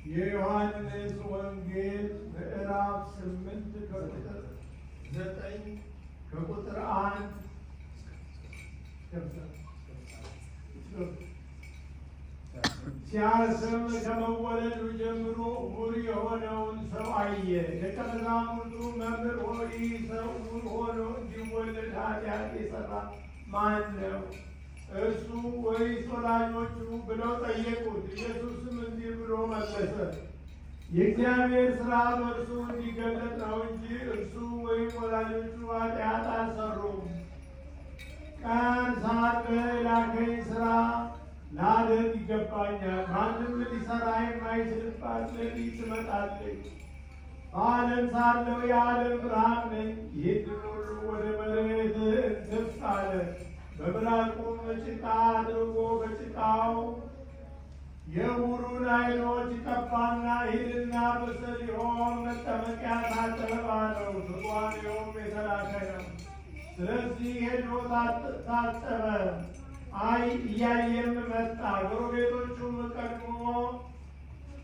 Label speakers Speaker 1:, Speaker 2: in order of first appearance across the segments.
Speaker 1: የዮሐንስ ወንጌል ምዕራፍ 8 ከቁጥር 9 ከቁጥር 1 ሲያርስም ከመወለዱ ጀምሮ ዕውር የሆነውን ሰው አየ። ደቀ መዛሙርቱ መምህር ሆይ ይህ ሰው ዕውር ሆኖ እንዲወለድ ኃጢአት የሠራ ማን ነው? እርሱ ወይስ ወላጆቹ ብለው ጠየቁት። ኢየሱስም እንዲህ ብሎ መለሰ፣ የእግዚአብሔር ሥራ በእርሱ እንዲገለጥ ነው እንጂ እርሱ ወይም ወላጆቹ ኃጢአት አልሠሩም። ቀን ሳለ የላከኝ ሥራ ላደርግ ይገባኛል። ማንም ሊሠራ የማይችልባት ሌሊት ትመጣለች። በዓለም ሳለሁ የዓለም ብርሃን ነኝ። ይህን ሁሉ ወደ መሬት እንትፍ አለ። በምራቁም ጭቃ አድርጎ በጭቃው የዕውሩን ዓይኖች ቀባና ሂድና በሰሊሆም መጠመቂያ ታጠብ አለው። ትርጓሜውም የተላከ ነው። ስለዚህ ሄዶ ታጠበ። እያየም መጣ። ጎረቤቶቹም ቀድሞ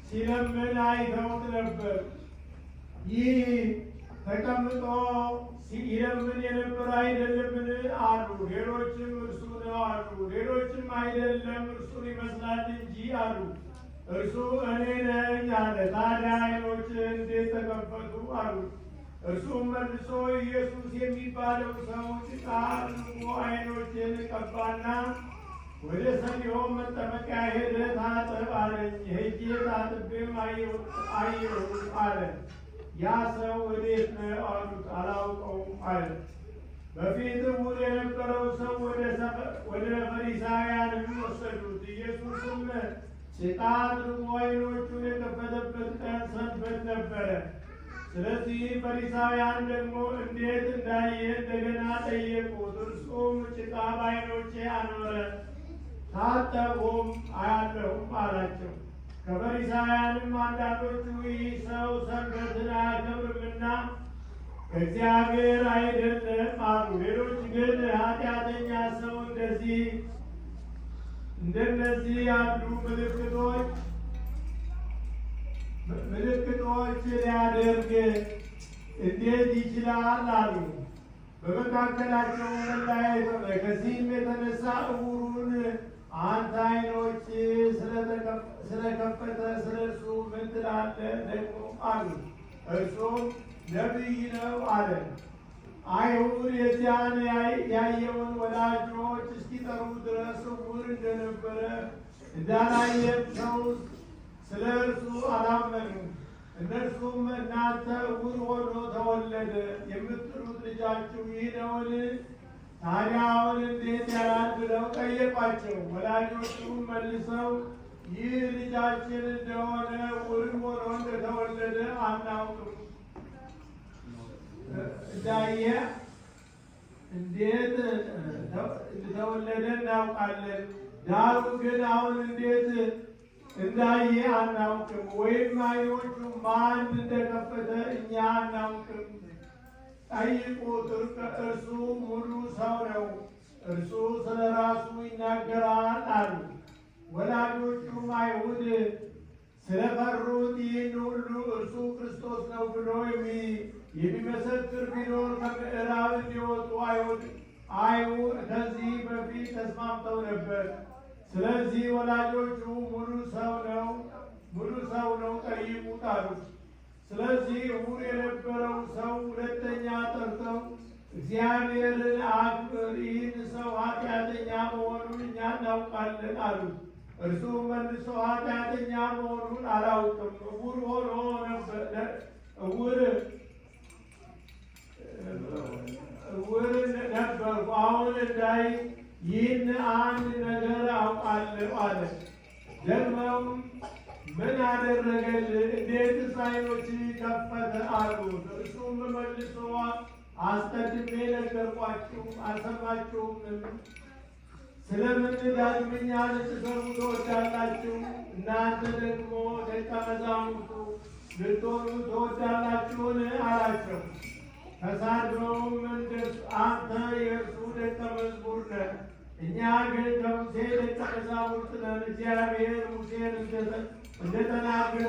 Speaker 1: ሲለምን አይተውት ነበር። ይህ ተቀምጦ ይለምን የነበረ አይደለምን አሉ። ሌሎችም እርሱ ነው አሉ። ሌሎችም አይደለም እርሱን ይመስላል እንጂ አሉ። እርሱ እኔ ነኝ አለ። ታዲያ ዓይኖች እንዴት ተከፈቱ አሉ። እርሱም መልሶ ኢየሱስ የሚባለው ሰው ጭቃ አድርጎ ዓይኖቼን ቀባና ወደ ሰሊሆም መጠመቂያ ሄደህ ታጠብ አለኝ። ሄጄ ታጥቤም አየሁ አለ። ያ ሰው ወዴት ነው አሉት። አላውቀውም አለ። በፊት ዕውር የነበረው ሰው ወደ ፈሪሳውያን ወሰዱት። ኢየሱስም ጭቃ አድርጎ ዓይኖቹን የከፈተበት ቀን ሰንበት ነበረ። ስለዚህ ፈሪሳውያን ደግሞ እንዴት እንዳየ እንደገና ጠየቁት። እርሱም ጭቃ በዓይኖቼ አኖረ፣ ታጠብሁም አያለሁም አላቸው። ከፈሪሳውያንም አንዳንዶቹ ይህ ሰው ሰንበትን አያከብርምና ከእግዚአብሔር አይደለም አሉ። ሌሎች ግን ኃጢአተኛ ሰው እንደነዚህ ያሉ ምልክቶች ሊያደርግ እንዴት ይችላል አሉ። በመካከላቸው መለያየት ሆነ። ከዚህም የተነሳ ዕውሩን አንተ ዓይኖች ስለከፈተ ስለ እርሱ ምን ትላለህ ደግሞ አሉት። እርሱም ነቢይ ነው አለ። አይሁድ የዚያን ያየውን ወላጆች እስኪጠሩ ድረስ ዕውር እንደነበረ እንዳላየም ሰው ስለ እርሱ አላመኑም። እነርሱም እናንተ ዕውር ሆኖ ተወለደ የምትሉት ልጃችሁ ይህ ነውን? ታዲያ አሁን እንዴት ያላል ብለው ጠየቋቸው። ወላጆቹም መልሰው ይህ ልጃችን እንደሆነ ዕውር ሆኖ እንደተወለደ አናውቅም፣ እንዳየ እንዴት እንደተወለደ እናውቃለን። ዳሩ ግን አሁን እንዴት እንዳየ አናውቅም፣ ወይም ዓይኖቹ ማን እንደከፈተ እኛ አናውቅም። ጠይቁት፣ እርሱ ሙሉ ሰው ነው፣ እርሱ ስለ ራሱ ይናገራል አሉ። ወላጆቹም አይሁድ ስለፈሩት ይህን ሁሉ እርሱ ክርስቶስ ነው ብሎ የሚመሰክር ቢኖር ከምዕራብ እንዲወጡ አይሁድ ከዚህ በፊት ተስማምተው ነበር። ስለዚህ ወላጆቹ ሙሉ ሰው ነው ጠይቁት አሉት። ስለዚህ ዕውር የነበረው ሰው ሁለተኛ ጠርተው እግዚአብሔርን አክብር፣ ይህን ሰው ኃጢአተኛ መሆኑን እኛ እናውቃለን አሉት። እርሱ መልሶ ኃጢአተኛ መሆኑን አላውቅም፣ ዕውር ነበርኩ። አሁን እንዳይ ይህን አንድ ነገር አውቃለሁ አለ። ደግሞም ምን አደረገልህ? እንዴትስ ዓይኖችህ ከፈተ አሉት። እርሱም መልሶ አስቀድሜ ነገርኳችሁ አልሰማችሁምም? ስለምን ዳግመኛ ልትሰሙ ትወዳላችሁ? እናንተ ደግሞ ደቀ መዛሙርቱ ልትሆኑ ትወዳላችሁን አላቸው። ተሳድበውም አንተ የእርሱ ደቀ መዝሙር ነህ፣ እኛ ግን ከሙሴ ደቀ መዛሙርት ነን። እግዚአብሔር ሙሴን እንደተናገረ